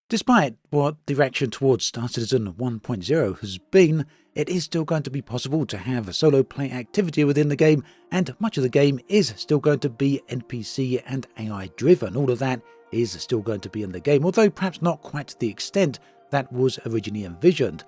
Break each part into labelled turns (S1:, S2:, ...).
S1: Despite what direction towards Star Citizen 1.0 has been, it is still going to be possible to have solo play activity within the game, and much of the game is still going to be NPC and AI driven. All of that is still going to be in the game, although perhaps not quite to the extent that was originally envisioned.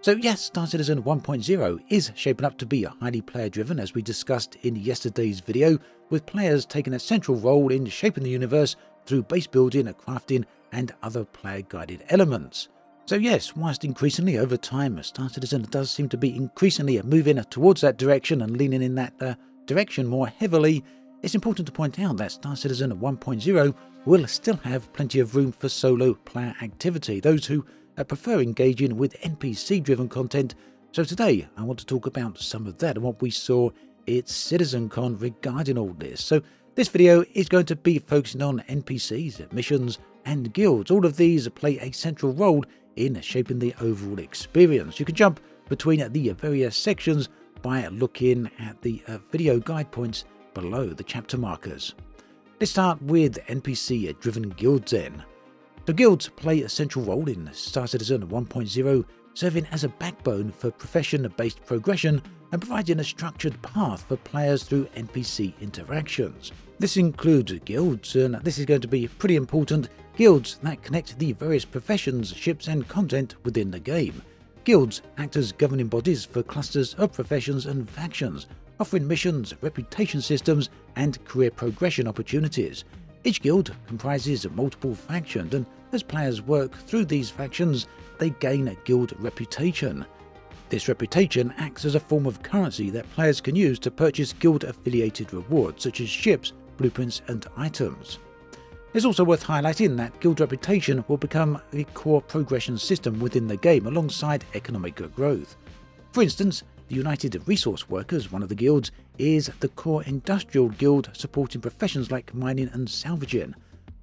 S1: So yes, Star Citizen 1.0 is shaping up to be highly player driven, as we discussed in yesterday's video, with players taking a central role in shaping the universe through base building, crafting and other player-guided elements. So yes, whilst increasingly over time, Star Citizen does seem to be increasingly moving towards that direction and leaning in that direction more heavily, it's important to point out that Star Citizen 1.0 will still have plenty of room for solo player activity, those who prefer engaging with NPC-driven content. So today, I want to talk about some of that and what we saw at Citizencon regarding all this. So this video is going to be focusing on NPCs, missions, and guilds. All of these play a central role in shaping the overall experience. You can jump between the various sections by looking at the video guide points below the chapter markers. Let's start with NPC Driven Guilds then. The guilds play a central role in Star Citizen 1.0, serving as a backbone for profession-based progression and providing a structured path for players through NPC interactions. This includes guilds, and this is going to be pretty important, guilds that connect the various professions, ships and content within the game. Guilds act as governing bodies for clusters of professions and factions, offering missions, reputation systems and career progression opportunities. Each guild comprises multiple factions, and as players work through these factions, they gain a guild reputation. This reputation acts as a form of currency that players can use to purchase guild-affiliated rewards such as ships, blueprints and items. It's also worth highlighting that guild reputation will become a core progression system within the game alongside economic growth. For instance, the United Resource Workers, one of the guilds, is the core industrial guild supporting professions like mining and salvaging.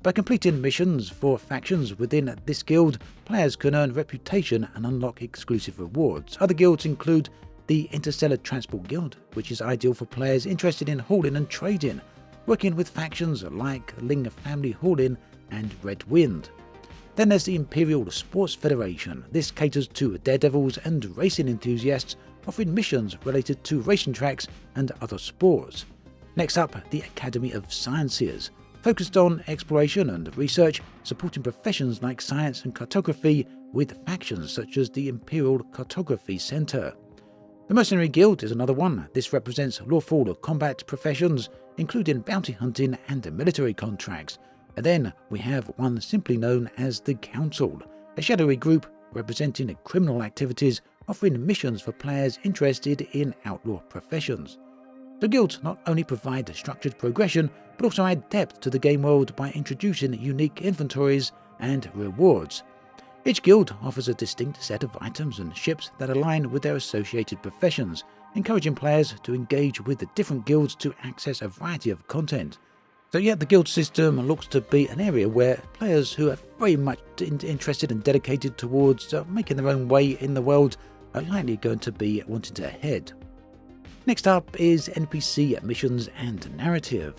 S1: By completing missions for factions within this guild, players can earn reputation and unlock exclusive rewards. Other guilds include the Interstellar Transport Guild, which is ideal for players interested in hauling and trading, working with factions like Ling Family Hauling and Red Wind. Then there's the Imperial Sports Federation. This caters to daredevils and racing enthusiasts, offering missions related to racing tracks and other sports. Next up, the Academy of Sciences, focused on exploration and research, supporting professions like science and cartography with factions such as the Imperial Cartography Center. The Mercenary Guild is another one. This represents lawful combat professions, including bounty hunting and military contracts. And then we have one simply known as the Council, a shadowy group representing criminal activities, offering missions for players interested in outlaw professions. The guilds not only provide structured progression, but also add depth to the game world by introducing unique inventories and rewards. Each guild offers a distinct set of items and ships that align with their associated professions, encouraging players to engage with the different guilds to access a variety of content. So yeah, the guild system looks to be an area where players who are very much interested and dedicated towards making their own way in the world are likely going to be wanting to head. Next up is NPC Missions and Narrative.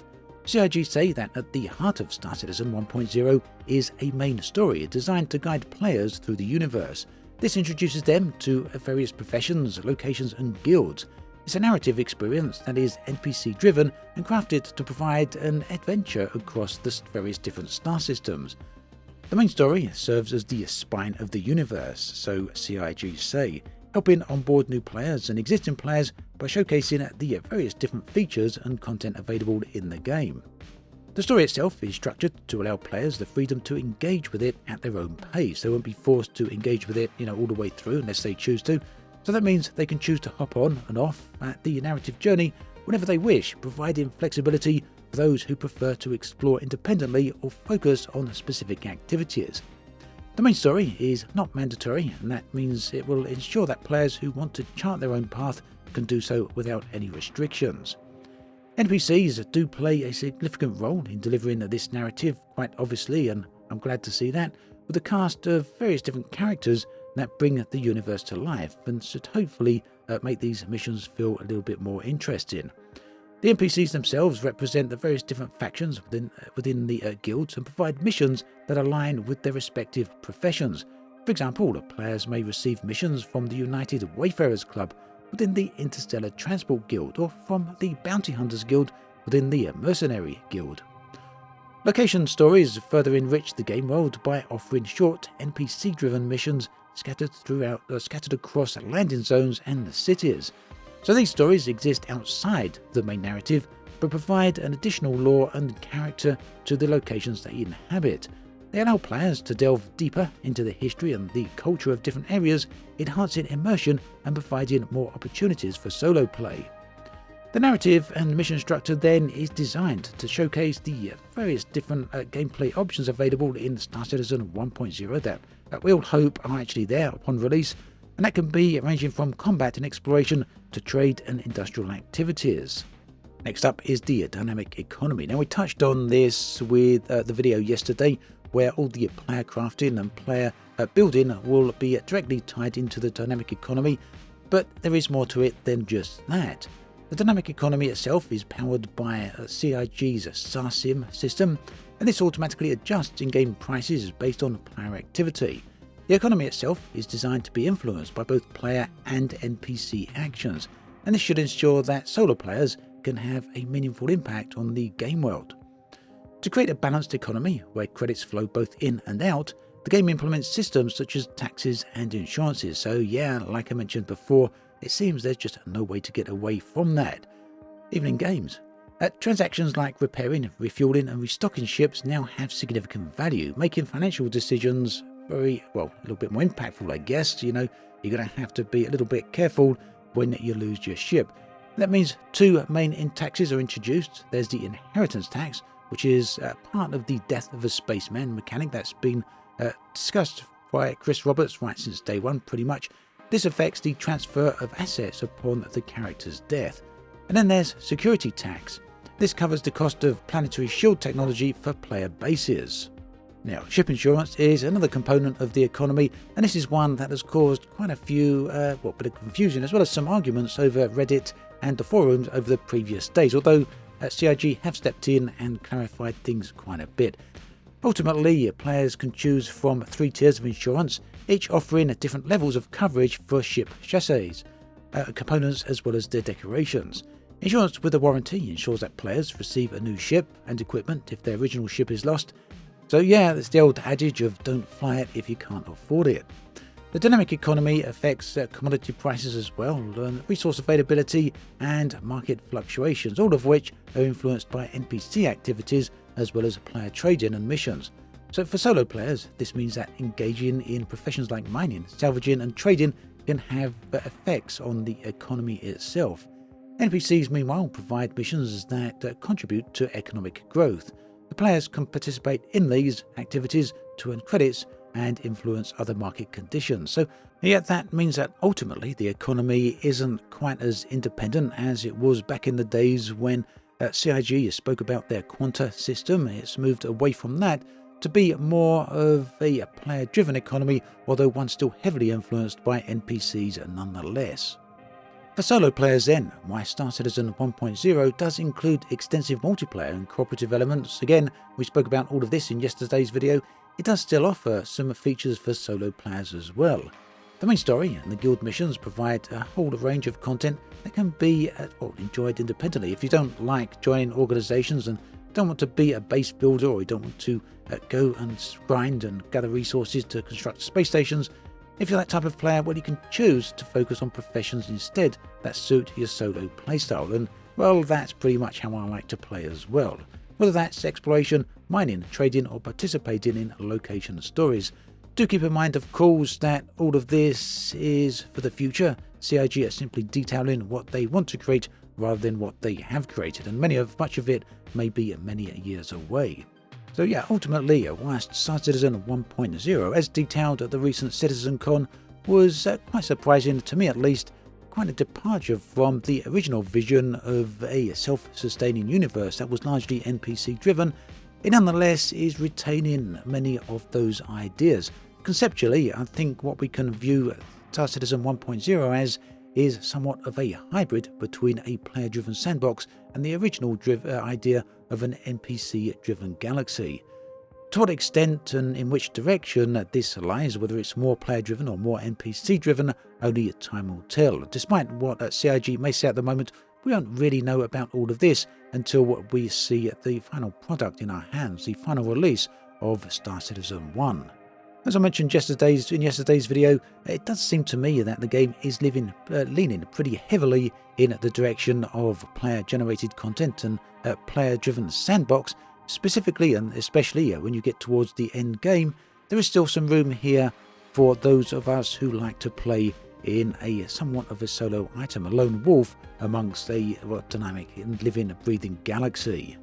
S1: CIG say that at the heart of Star Citizen 1.0 is a main story designed to guide players through the universe. This introduces them to various professions, locations and guilds. It's a narrative experience that is NPC driven and crafted to provide an adventure across the various different star systems. The main story serves as the spine of the universe, so CIG say, helping onboard new players and existing players by showcasing the various different features and content available in the game. The story itself is structured to allow players the freedom to engage with it at their own pace. They won't be forced to engage with it, all the way through unless they choose to. So that means they can choose to hop on and off at the narrative journey whenever they wish, providing flexibility for those who prefer to explore independently or focus on specific activities. The main story is not mandatory, and that means it will ensure that players who want to chart their own path can do so without any restrictions. NPCs do play a significant role in delivering this narrative, quite obviously, and I'm glad to see that, with a cast of various different characters that bring the universe to life and should hopefully make these missions feel a little bit more interesting. The NPCs themselves represent the various different factions within the guilds and provide missions that align with their respective professions. For example, the players may receive missions from the United Wayfarers Club within the Interstellar Transport Guild, or from the Bounty Hunters Guild within the Mercenary Guild. Location stories further enrich the game world by offering short NPC-driven missions scattered across landing zones and cities. So these stories exist outside the main narrative, but provide an additional lore and character to the locations they inhabit. They allow players to delve deeper into the history and the culture of different areas, enhancing immersion and providing more opportunities for solo play. The narrative and mission structure then is designed to showcase the various different gameplay options available in Star Citizen 1.0 that we all hope are actually there upon release, and that can be ranging from combat and exploration to trade and industrial activities. Next up is the dynamic economy. Now, we touched on this with the video yesterday, where all the player crafting and player building will be directly tied into the dynamic economy, but there is more to it than just that. The dynamic economy itself is powered by CIG's StarSim system, and this automatically adjusts in-game prices based on player activity. The economy itself is designed to be influenced by both player and NPC actions, and this should ensure that solo players can have a meaningful impact on the game world. To create a balanced economy where credits flow both in and out, the game implements systems such as taxes and insurances. So yeah, like I mentioned before, it seems there's just no way to get away from that, even in games. Transactions like repairing, refueling and restocking ships now have significant value, making financial decisions a little bit more impactful, I guess. You're going to have to be a little bit careful when you lose your ship. That means two main taxes are introduced. There's the inheritance tax, which is part of the death of a spaceman mechanic that's been discussed by Chris Roberts right since day one, pretty much. This affects the transfer of assets upon the character's death. And then there's security tax. This covers the cost of planetary shield technology for player bases. Now, ship insurance is another component of the economy, and this is one that has caused quite a few bit of confusion, as well as some arguments over Reddit and the forums over the previous days, although CIG have stepped in and clarified things quite a bit. Ultimately, players can choose from 3 tiers of insurance, each offering different levels of coverage for ship chassis, components as well as their decorations. Insurance with a warranty ensures that players receive a new ship and equipment if their original ship is lost. So yeah, it's the old adage of don't fly it if you can't afford it. The dynamic economy affects commodity prices as well, resource availability and market fluctuations, all of which are influenced by NPC activities as well as player trading and missions. So for solo players, this means that engaging in professions like mining, salvaging and trading can have effects on the economy itself. NPCs, meanwhile, provide missions that contribute to economic growth. The players can participate in these activities to earn credits and influence other market conditions. So yet that means that ultimately the economy isn't quite as independent as it was back in the days when CIG spoke about their Quanta system. It's moved away from that to be more of a player-driven economy, although one still heavily influenced by NPCs nonetheless. For solo players then, why Star Citizen 1.0 does include extensive multiplayer and cooperative elements. Again, we spoke about all of this in yesterday's video. It does still offer some features for solo players as well. The main story and the guild missions provide a whole range of content that can be enjoyed independently. If you don't like joining organizations and don't want to be a base builder, or you don't want to go and grind and gather resources to construct space stations, if you're that type of player, well, you can choose to focus on professions instead that suit your solo playstyle. And well, that's pretty much how I like to play as well. Whether that's exploration, mining, trading, or participating in location stories. Do keep in mind, of course, that all of this is for the future. CIG are simply detailing what they want to create rather than what they have created, and much of it may be many years away. So yeah, ultimately, whilst Star Citizen 1.0, as detailed at the recent Citizencon, was quite surprising, to me at least, quite a departure from the original vision of a self-sustaining universe that was largely NPC-driven, it nonetheless is retaining many of those ideas. Conceptually, I think what we can view Star Citizen 1.0 as is somewhat of a hybrid between a player-driven sandbox and the original idea of an NPC-driven galaxy. To what extent and in which direction this lies, whether it's more player-driven or more NPC-driven, only time will tell. Despite what CIG may say at the moment, we don't really know about all of this until we see the final product in our hands, the final release of Star Citizen 1. As I mentioned in yesterday's video, it does seem to me that the game is leaning pretty heavily in the direction of player-generated content and player-driven sandbox. Specifically and especially when you get towards the end game, there is still some room here for those of us who like to play in a somewhat of a solo item, a lone wolf amongst a dynamic and living, breathing galaxy.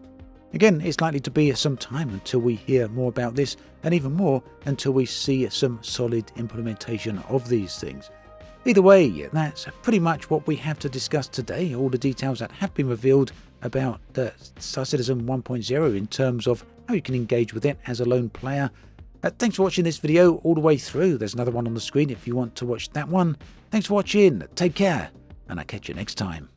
S1: Again, it's likely to be some time until we hear more about this, and even more until we see some solid implementation of these things. Either way, that's pretty much what we have to discuss today, all the details that have been revealed about Star Citizen 1.0 in terms of how you can engage with it as a lone player. Thanks for watching this video all the way through. There's another one on the screen if you want to watch that one. Thanks for watching, take care, and I'll catch you next time.